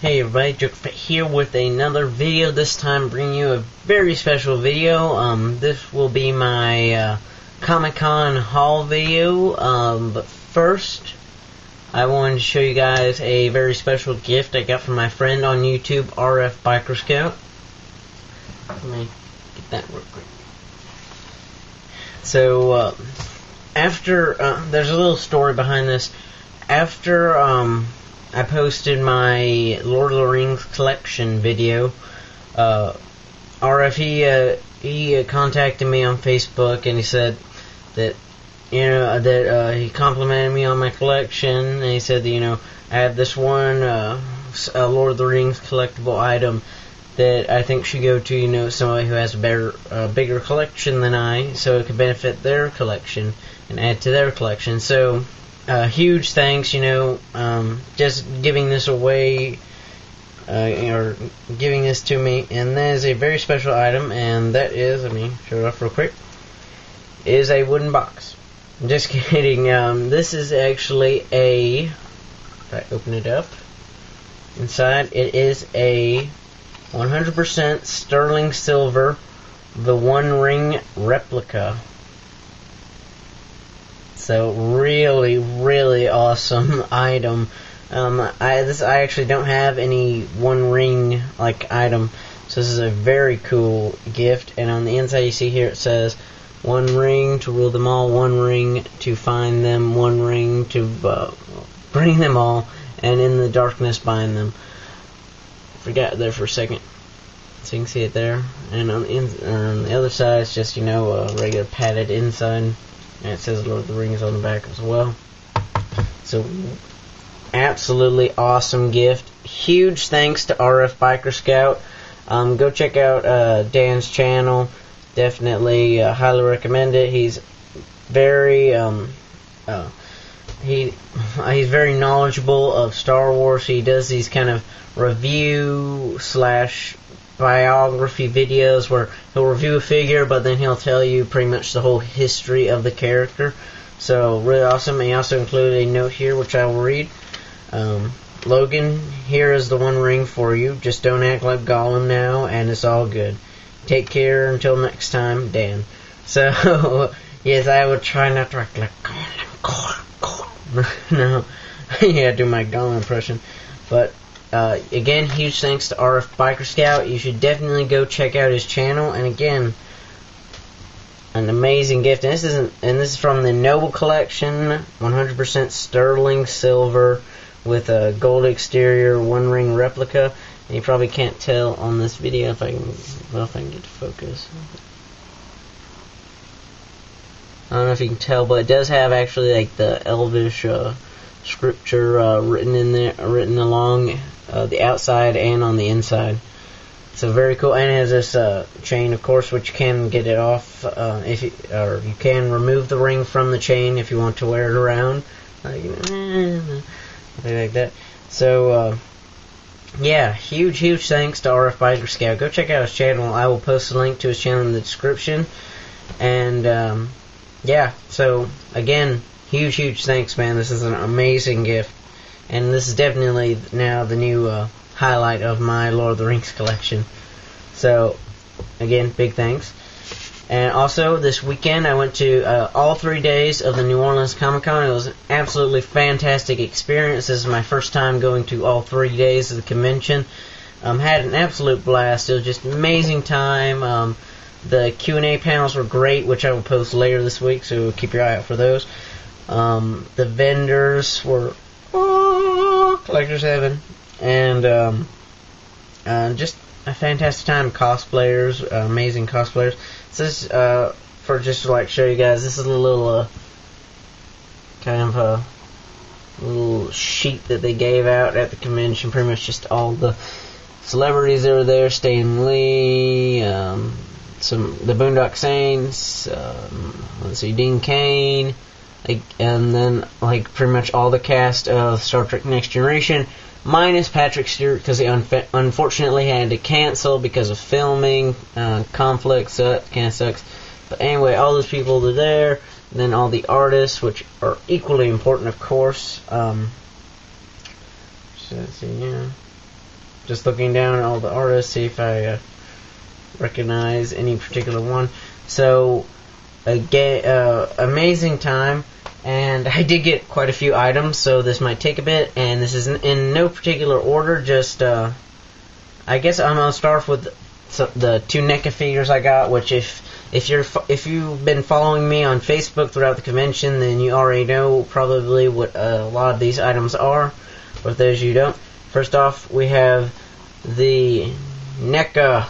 Hey everybody, Joker here with another video. This time bringing you a very special video. This will be my Comic-Con haul video. But first, I wanted to show you guys a very special gift I got from my friend on YouTube, RFBikerScout. Let me get that real quick. So, there's a little story behind this. After, I posted my Lord of the Rings collection video. RF, he contacted me on Facebook and he said that, he complimented me on my collection, and he said that, I have this one, Lord of the Rings collectible item that I think should go to, somebody who has a bigger collection than I, so it could benefit their collection and add to their collection. So, huge thanks, just giving this away, or giving this to me, and that is a very special item, and that is, let me show it off real quick, is a wooden box. I'm just kidding. This is actually if I open it up, inside it is a 100% sterling silver, the One Ring replica. So really, really awesome item. I actually don't have any One Ring like item, so this is a very cool gift. And on the inside, you see here it says, "One ring to rule them all, one ring to find them, one ring to bring them all, and in the darkness bind them." Forgot there for a second, so you can see it there. And on the other side, it's just a regular padded inside. And it says Lord of the Rings on the back as well. So, absolutely awesome gift. Huge thanks to RFBikerScout. Go check out Dan's channel. Definitely highly recommend it. He's very he's very knowledgeable of Star Wars. He does these kind of review / biography videos where he'll review a figure, but then he'll tell you pretty much the whole history of the character. So really awesome. And he also included a note here which I will read. "Logan, here is the One Ring for you. Just don't act like Gollum now, and it's all good. Take care until next time, Dan." So yes, I will try not to act like Gollum. No, yeah, do my Gollum impression. But again, huge thanks to RFBikerScout. You should definitely go check out his channel. And again, an amazing gift. And this is from the Noble Collection, 100% sterling silver with a gold exterior, One Ring replica. And you probably can't tell on this video if I can get to focus. I don't know if you can tell, but it does have actually like the Elvish scripture written along the outside and on the inside. So very cool. And it has this chain, of course, which you can get it off or you can remove the ring from the chain if you want to wear it around, something like that. So yeah, huge thanks to RFBikerScout. Go check out his channel. I will post a link to his channel in the description. And yeah, so again, huge thanks, man. This is an amazing gift, and this is definitely now the new highlight of my Lord of the Rings collection. So again, big thanks. And also this weekend I went to all 3 days of the New Orleans Comic-Con. It was an absolutely fantastic experience. This is my first time going to all 3 days of the convention. Had an absolute blast. It was just an amazing time. The Q&A panels were great, which I will post later this week, so keep your eye out for those. The vendors were collector's heaven, and just a fantastic time. Cosplayers, amazing cosplayers. This is for just to like show you guys. This is a little kind of a little sheet that they gave out at the convention. Pretty much just all the celebrities that were there. Stan Lee, the Boondock Saints. Let's see, Dean Cain. And then pretty much all the cast of Star Trek Next Generation, minus Patrick Stewart, because he unfortunately had to cancel because of filming conflicts. So that kind of sucks. But anyway, all those people are there. And then all the artists, which are equally important, of course. So let's see, yeah. just looking down at all the artists, see if I recognize any particular one. So, amazing time, and I did get quite a few items, so this might take a bit, and this is in no particular order, just, I guess I'm going to start off with the 2 NECA figures I got, which if you've been following me on Facebook throughout the convention, then you already know probably what a lot of these items are, but if those you don't. First off, we have the NECA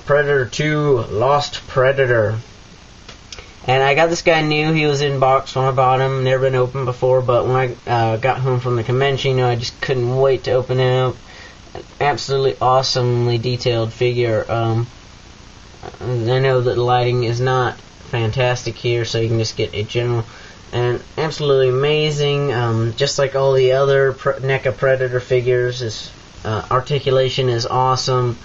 Predator 2 Lost Predator. And I got this guy new. He was in box when I bought him. Never been opened before, but when I got home from the convention, I just couldn't wait to open it up. An absolutely awesomely detailed figure. I know that the lighting is not fantastic here, so you can just get a general. And absolutely amazing. Just like all the other NECA Predator figures, his articulation is awesome.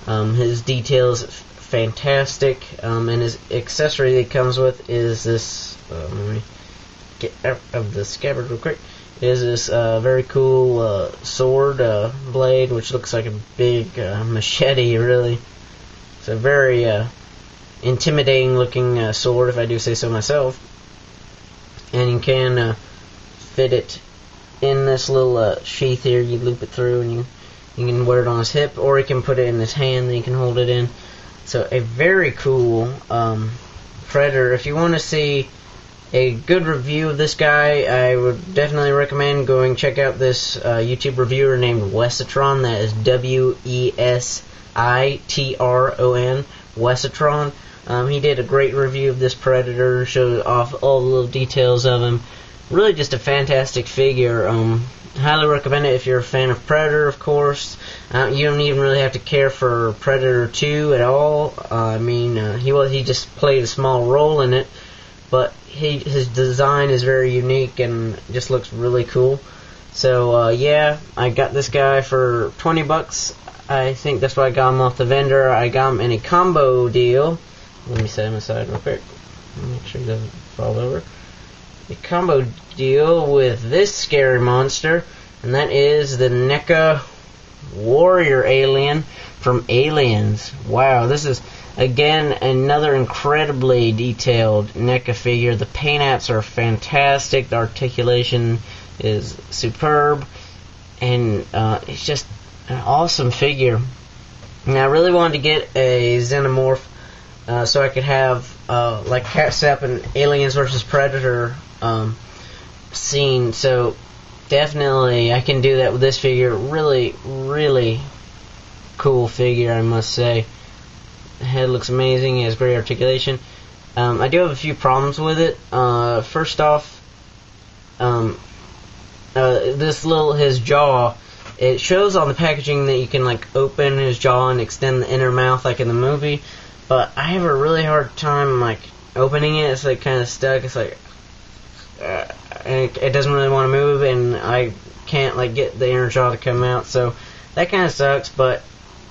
His details fantastic, and his accessory that he comes with is this, let me get out of the scabbard real quick, is this very cool sword blade, which looks like a big machete, really. It's a very intimidating looking sword, if I do say so myself, and you can fit it in this little sheath here. You loop it through, and you can wear it on his hip, or you can put it in his hand, and you can hold it in. So a very cool Predator. If you want to see a good review of this guy, I would definitely recommend going check out this YouTube reviewer named Wesitron. That is Wesitron, Wesitron. He did a great review of this Predator, showed off all the little details of him. Really just a fantastic figure. Highly recommend it if you're a fan of Predator, of course. You don't even really have to care for Predator 2 at all. I mean, he just played a small role in it, but his design is very unique and just looks really cool. So yeah, I got this guy for $20. I think that's why I got him off the vendor. I got him in a combo deal. Let me set him aside real quick. Make sure he doesn't fall over. A combo deal with this scary monster, and that is the NECA Warrior Alien from Aliens. Wow, this is again another incredibly detailed NECA figure. The paint apps are fantastic, the articulation is superb, and it's just an awesome figure. And I really wanted to get a Xenomorph so I could have like Cat Step and Aliens vs. Predator scene, so definitely I can do that with this figure. Really, really cool figure, I must say. The head looks amazing, he has great articulation. I do have a few problems with it. First off, his jaw, it shows on the packaging that you can like open his jaw and extend the inner mouth like in the movie, but I have a really hard time like opening it. It's like kind of stuck. It's like and it doesn't really want to move, and I can't like get the inner jaw to come out, so that kind of sucks. But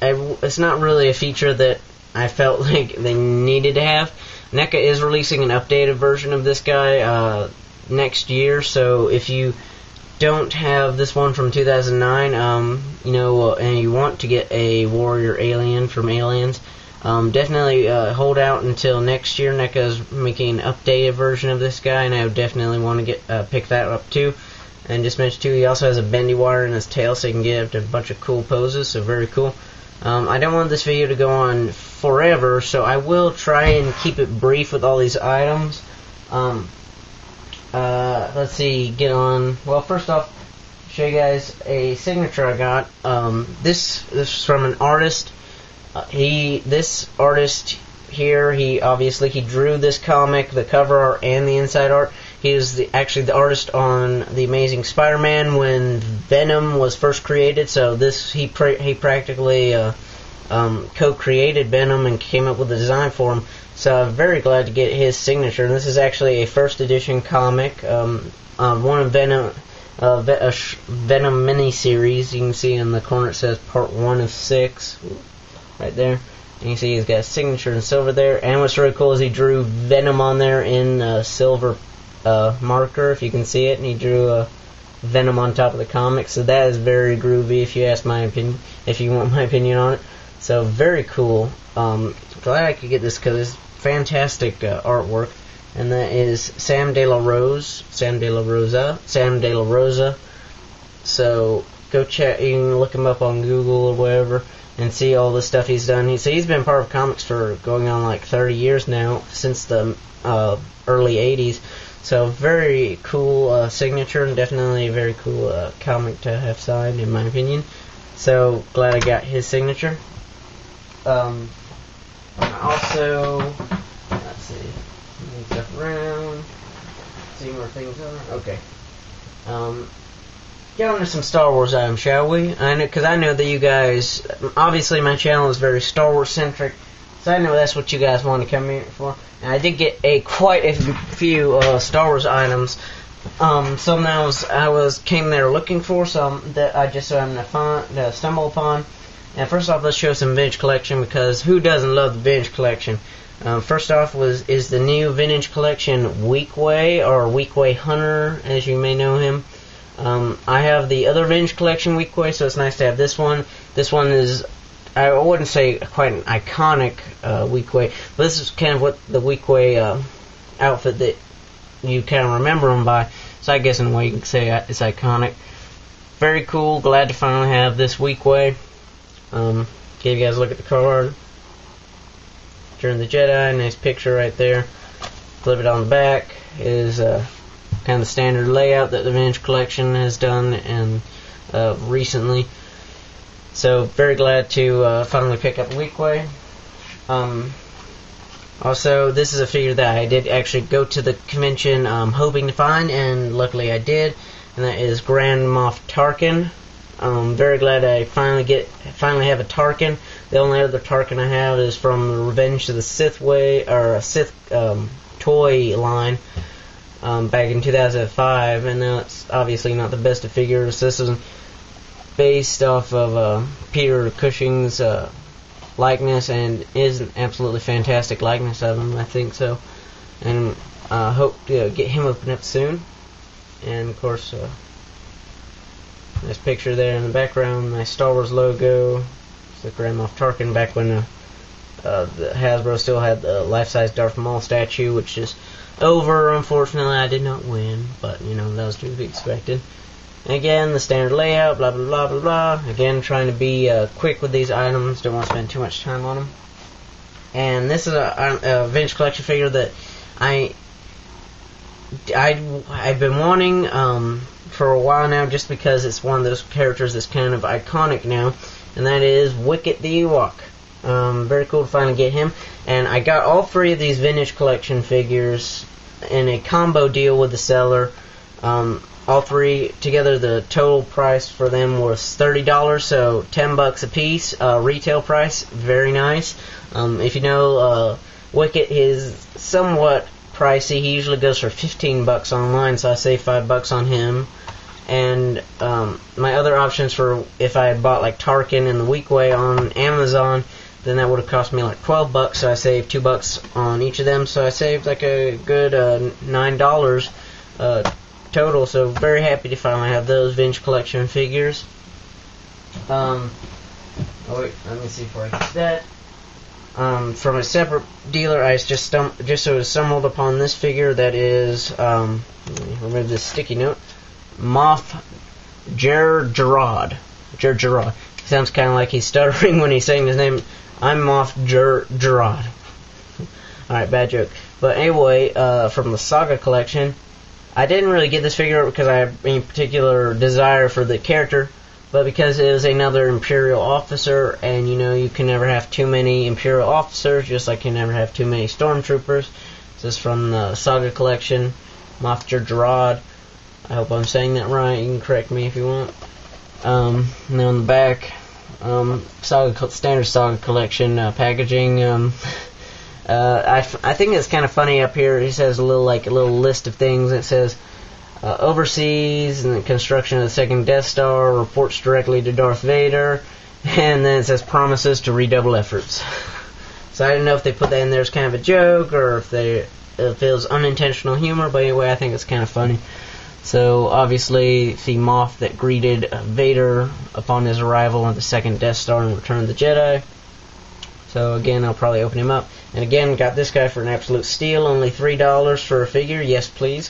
it's not really a feature that I felt like they needed to have. NECA is releasing an updated version of this guy next year, so if you don't have this one from 2009, and you want to get a Warrior Alien from Aliens, definitely hold out until next year. NECA is making an updated version of this guy, and I would definitely want to get pick that up too. And just mention too, he also has a bendy wire in his tail, so you can get a bunch of cool poses. So very cool. I don't want this video to go on forever, so I will try and keep it brief with all these items. Let's see, get on. Well, first off, show you guys a signature I got. This is from an artist. This artist here, he drew this comic, the cover art and the inside art. He is actually the artist on The Amazing Spider-Man when Venom was first created. So he practically co-created Venom and came up with the design for him. So I'm very glad to get his signature. And this is actually a first edition comic, one of Venom miniseries. You can see in the corner it says Part 1 of 6. Right there. And you see he's got a signature in silver there. And what's really cool is he drew Venom on there in silver marker, if you can see it. And he drew Venom on top of the comic. So that is very groovy, if you ask my opinion, if you want my opinion on it. So very cool. Glad I could get this because it's fantastic artwork. And that is Sam De La Rosa. So go check. You can look him up on Google or whatever and see all the stuff he's done. He's been part of comics for going on like 30 years now, since the early 80s. So very cool signature, and definitely a very cool comic to have signed, in my opinion. So glad I got his signature. Also, let's see, move stuff around, see where things are. Okay. Get on to some Star Wars items, shall we? Because I know that you guys, obviously my channel is very Star Wars centric, so I know that's what you guys want to come here for. And I did get quite a few Star Wars items. Some that I came there looking for, some that I just so happened to stumble upon. And first off, let's show some vintage collection, because who doesn't love the vintage collection? First off is the new vintage collection Weekway, or Weekway Hunter, as you may know him. I have the other vintage collection Weekway, so it's nice to have this one. This one is, I wouldn't say quite an iconic Weekway, but this is kind of what the Weekway outfit that you kind of remember him by. So I guess in a way you can say it's iconic. Very cool. Glad to finally have this Weekway. Gave you guys a look at the card. Return the Jedi, nice picture right there. Flip it on the back is kind of the standard layout that the vintage collection has done and recently. So very glad to finally pick up a Weekway. Also, this is a figure that I did actually go to the convention hoping to find, and luckily I did, and that is Grand Moff Tarkin. Very glad I finally have a Tarkin. The only other Tarkin I have is from the Revenge of the Sith Sith toy line back in 2005, and that's obviously not the best of figures. This is based off of Peter Cushing's likeness, and is an absolutely fantastic likeness of him, I think so. And I hope to get him opened up soon. And of course, nice picture there in the background, nice Star Wars logo. It's the Grand Moff Tarkin back when the Hasbro still had the life-size Darth Maul statue, which is over. Unfortunately, I did not win, but you know, that was to be expected. And again, the standard layout, blah blah blah blah blah. Again, trying to be quick with these items, don't want to spend too much time on them. And this is a vintage collection figure that I've been wanting for a while now, just because it's one of those characters that's kind of iconic now, and that is Wicket the Ewok. Very cool to finally get him. And I got all three of these vintage collection figures in a combo deal with the seller. All three together, the total price for them was $30, so $10 a piece, retail price. Very nice. If you know, Wicket is somewhat pricey. He usually goes for $15 online, so I saved $5 on him. And my other options for if I had bought like Tarkin and the Weekway on Amazon, then that would have cost me like $12, so I saved $2 on each of them. So I saved like a good $9 total. So very happy to finally have those vintage collection figures. Oh wait, let me see if I get that. From a separate dealer, I just stumbled upon this figure that is, let me remove this sticky note, Moth Gerard. Gerard. He sounds kind of like he's stuttering when he's saying his name. I'm Moff Gerard. Alright, bad joke. But anyway, from the Saga collection, I didn't really get this figure because I have any particular desire for the character, but because it was another Imperial officer, and you know, you can never have too many Imperial officers, just like you never have too many Stormtroopers. This is from the Saga collection, Moff Gerard. I hope I'm saying that right. You can correct me if you want. And then on the back, standard Saga collection packaging. I think it's kind of funny up here. He says a little list of things. It says overseas and the construction of the second Death Star, reports directly to Darth Vader, and then it says promises to redouble efforts. So I don't know if they put that in there as kind of a joke or if it was unintentional humor, but anyway, I think it's kind of funny. So obviously the Moth that greeted Vader upon his arrival on the second Death Star in Return of the Jedi. So again, I'll probably open him up. And again, got this guy for an absolute steal, only $3 for a figure. Yes, please.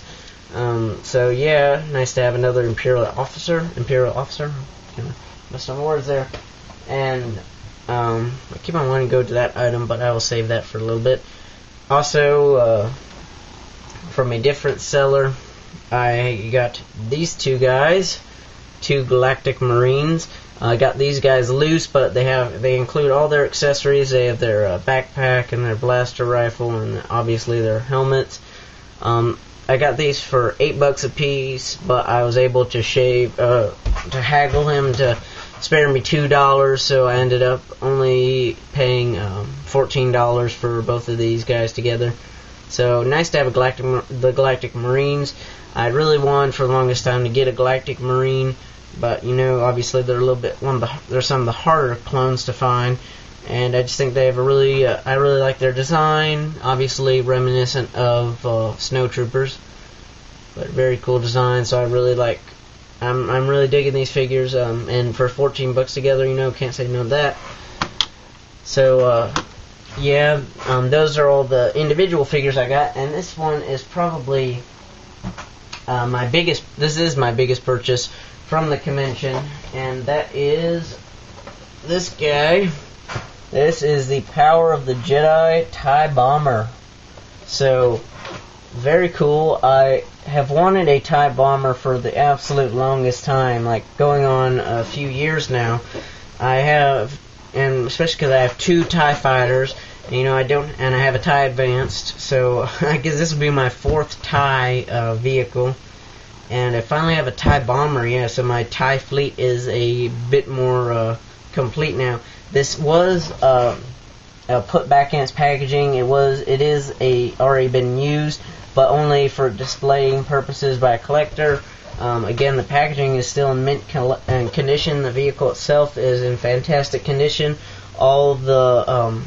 So yeah, nice to have another Imperial officer. Kind of messed up words there. And I keep on wanting to go to that item, but I will save that for a little bit. Also, from a different seller, I got these two guys, two Galactic Marines. I got these guys loose, but they include all their accessories. They have their backpack and their blaster rifle, and obviously their helmets. I got these for $8 a piece, but I was able to haggle him to spare me $2, so I ended up only paying $14 for both of these guys together. So nice to have the Galactic Marines. I really wanted for the longest time to get a Galactic Marine, but you know, obviously they're they're some of the harder clones to find, and I just think they have I really like their design. Obviously reminiscent of Snowtroopers, but very cool design. So I really like. I'm really digging these figures, and for $14 together, you know, can't say no to that. So yeah, those are all the individual figures I got, and this one is probably my biggest. This is my biggest purchase from the convention, and that is this guy. This is the Power of the Jedi TIE Bomber. So very cool. I have wanted a TIE Bomber for the absolute longest time, like going on a few years now. I have, and especially because I have two TIE Fighters. You know, I have a TIE Advanced, so I guess this will be my fourth TIE vehicle. And I finally have a TIE Bomber, yeah, so my TIE fleet is a bit more complete now. This was put back in its packaging. It is already been used, but only for displaying purposes by a collector. Again, the packaging is still in mint condition. The vehicle itself is in fantastic condition. All the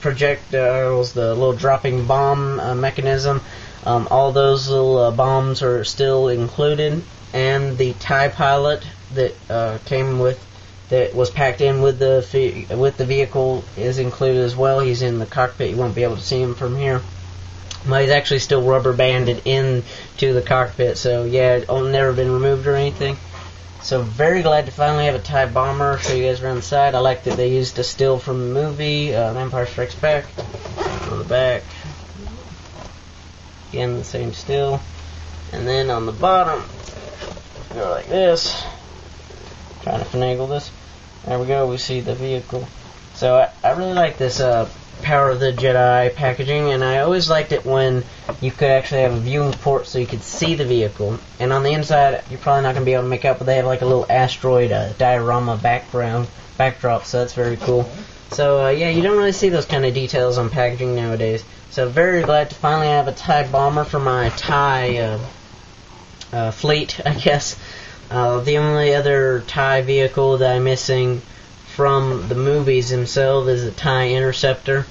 projectiles, the little dropping bomb mechanism, all those little bombs are still included, and the TIE pilot that that was packed in with the vehicle is included as well. He's in the cockpit. You won't be able to see him from here. But he's actually still rubber banded into the cockpit, so yeah, it's never been removed or anything. So very glad to finally have a TIE Bomber. Show you guys around the side. I like that they used a still from the movie Empire Strikes Back on the back. Again, the same still. And then on the bottom, go like this. Trying to finagle this. There we go. We see the vehicle. So I really like this Power of the Jedi packaging, and I always liked it when you could actually have a viewing port so you could see the vehicle. And on the inside, you're probably not going to be able to make out, but they have like a little asteroid diorama backdrop, so that's very cool. So yeah, you don't really see those kind of details on packaging nowadays. So very glad to finally have a TIE Bomber for my TIE fleet, I guess. The only other TIE vehicle that I'm missing from the movies themselves is a TIE Interceptor.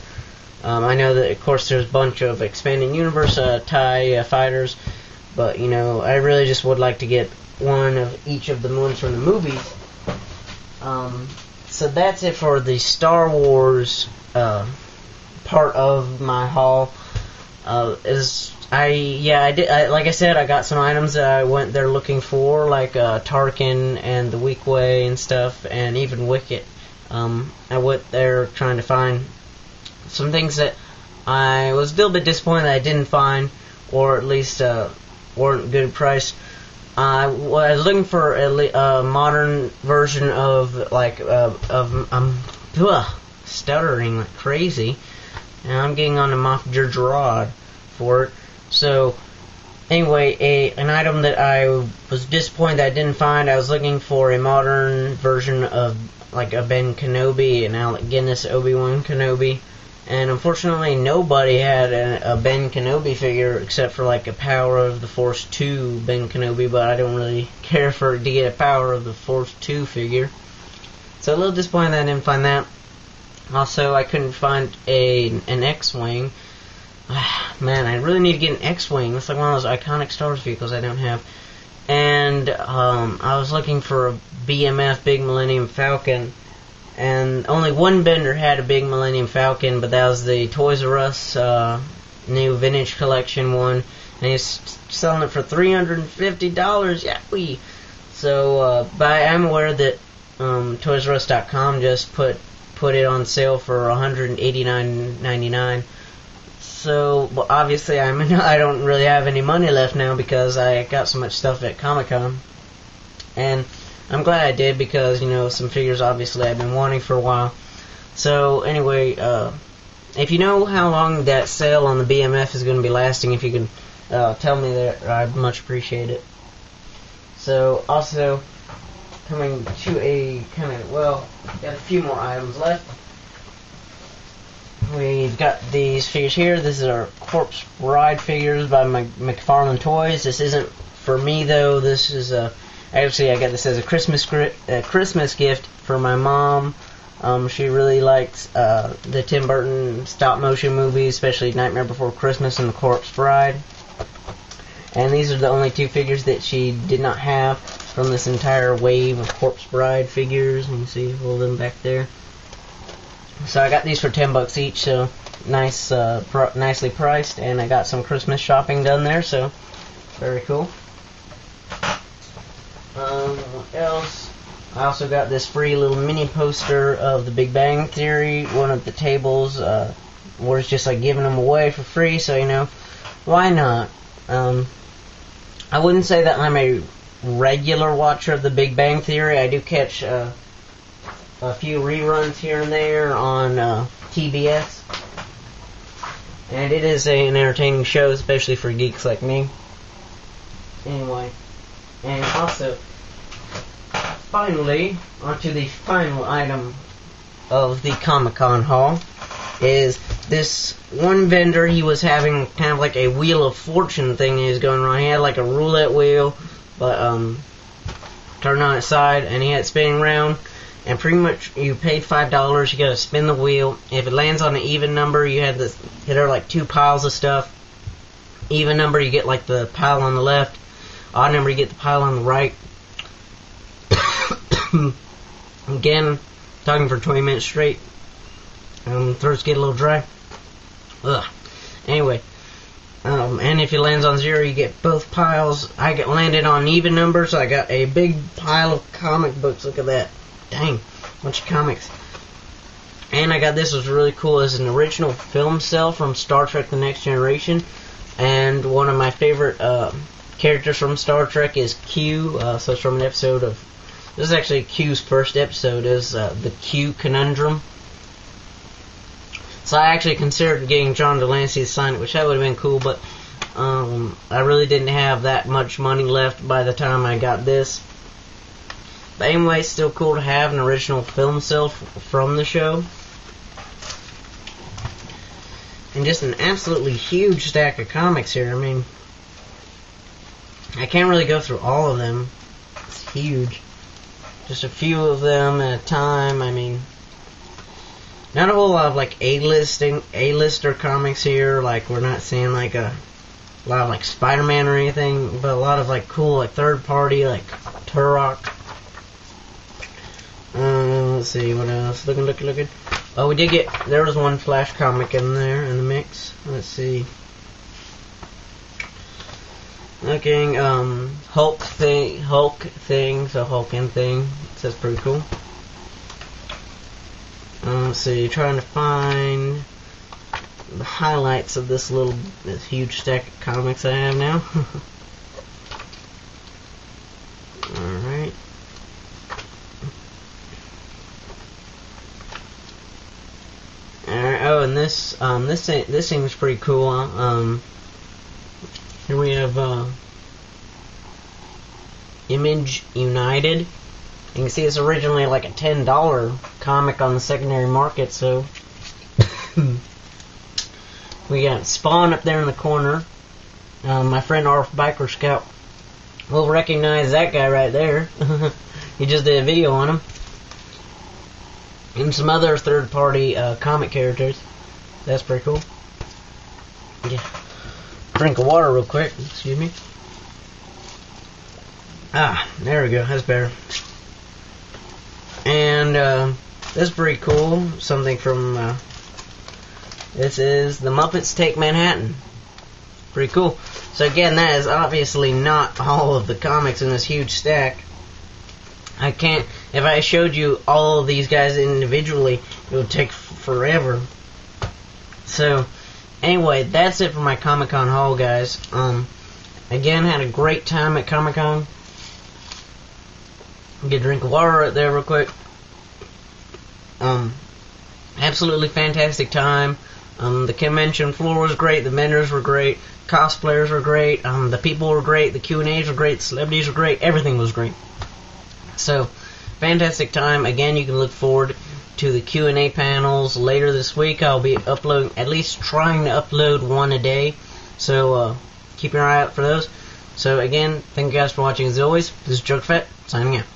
I know that, of course, there's a bunch of expanding universe TIE fighters, but, you know, I really just would like to get one of each of the ones from the movies. So that's it for the Star Wars part of my haul. Like I said, I got some items that I went there looking for, like Tarkin and the Weak Way and stuff, and even Wicket. I went there trying to find some things that I was a little bit disappointed that I didn't find, or at least weren't good priced. I was looking for a modern version of I'm stuttering like crazy, and I'm getting on to Moff Gerard for it. So anyway, an item that I was disappointed that I didn't find. I was looking for a modern version of like a Ben Kenobi, an Alec Guinness Obi-Wan Kenobi, and unfortunately nobody had a Ben Kenobi figure except for like a Power of the Force 2 Ben Kenobi, but I don't really care to get a Power of the Force 2 figure. So a little disappointed that I didn't find that. Also, I couldn't find an X-Wing. Man, I really need to get an X-Wing. It's like one of those iconic Star Wars vehicles I don't have. and I was looking for a BMF, Big Millennium Falcon, and only one vendor had a Big Millennium Falcon, but that was the Toys R Us new vintage collection one, and he's selling it for $350. Yeah, so but I am aware that ToysRUs.com just put it on sale for $189.99. So, well, obviously, I don't really have any money left now because I got so much stuff at Comic-Con. And I'm glad I did because, you know, some figures obviously I've been wanting for a while. So, anyway, if you know how long that sale on the BMF is going to be lasting, if you can tell me that, I'd much appreciate it. So, also, coming to a kind of, well, got a few more items left. We've got these figures here. This is our Corpse Bride figures by McFarlane Toys. This isn't for me though. This is actually I got this as a Christmas gift for my mom. She really likes the Tim Burton stop motion movies, especially Nightmare Before Christmas and The Corpse Bride. And these are the only two figures that she did not have from this entire wave of Corpse Bride figures. You can see all of them back there. So I got these for $10 each, so nice, nicely priced, and I got some Christmas shopping done there, so very cool. What else? I also got this free little mini poster of The Big Bang Theory. One of the tables was just like giving them away for free, so you know, why not? I wouldn't say that I'm a regular watcher of The Big Bang Theory. I do catch a few reruns here and there on TBS, and it is an entertaining show, especially for geeks like me. Anyway, and also, finally, onto the final item of the Comic-Con haul, is this one vendor. He was having kind of like a Wheel of Fortune thing he was going on. He had like a roulette wheel, but turned on its side, and he had it spinning around. And pretty much, you paid $5, you gotta spin the wheel. If it lands on an even number, you had this, there are like two piles of stuff. Even number, you get like the pile on the left. Odd number, you get the pile on the right. Again, talking for 20 minutes straight. Throats get a little dry. Ugh. Anyway, and if it lands on zero, you get both piles. I landed on even numbers, so I got a big pile of comic books. Look at that. Dang, bunch of comics. And I got this, was really cool. It's an original film cell from Star Trek The Next Generation. And one of my favorite characters from Star Trek is Q. So it's from an episode of, this is actually Q's first episode, is the Q Conundrum. So I actually considered getting John Delancey to sign it, which that would have been cool, but I really didn't have that much money left by the time I got this. But anyway, it's still cool to have an original film cell from the show. And just an absolutely huge stack of comics here. I mean, I can't really go through all of them. It's huge. Just a few of them at a time. I mean, not a whole lot of like A-lister comics here. Like, we're not seeing like a lot of like Spider-Man or anything, but a lot of like cool like third party, like Turok. Let's see, what else? Looking. Oh, we did get, there was one Flash comic in there in the mix. Let's see. Looking, Hulk thing, so Hulkin thing. That's pretty cool. Let's see, trying to find the highlights of this huge stack of comics I have now. Alright. Alright, oh, and this seems pretty cool. Here we have Image United. You can see it's originally like a $10 comic on the secondary market, so we got Spawn up there in the corner. My friend RFBikerScout will recognize that guy right there. He just did a video on him. And some other third-party comic characters. That's pretty cool. Yeah. Drink of water real quick. Excuse me. There we go. That's better. And this is pretty cool. Something from this is The Muppets Take Manhattan. Pretty cool. So again, that is obviously not all of the comics in this huge stack. I can't. If I showed you all of these guys individually, it would take forever. So anyway, that's it for my Comic-Con haul, guys. Again, had a great time at Comic-Con. Get a drink of water right there real quick. Absolutely fantastic time. The convention floor was great. The vendors were great. Cosplayers were great. The people were great. The Q&As were great. The celebrities were great. Everything was great. So, fantastic time. Again, you can look forward to the Q&A panels later this week. I'll be uploading, at least trying to upload one a day. So, keep your eye out for those. So, again, thank you guys for watching as always. This is JokerFett, signing out.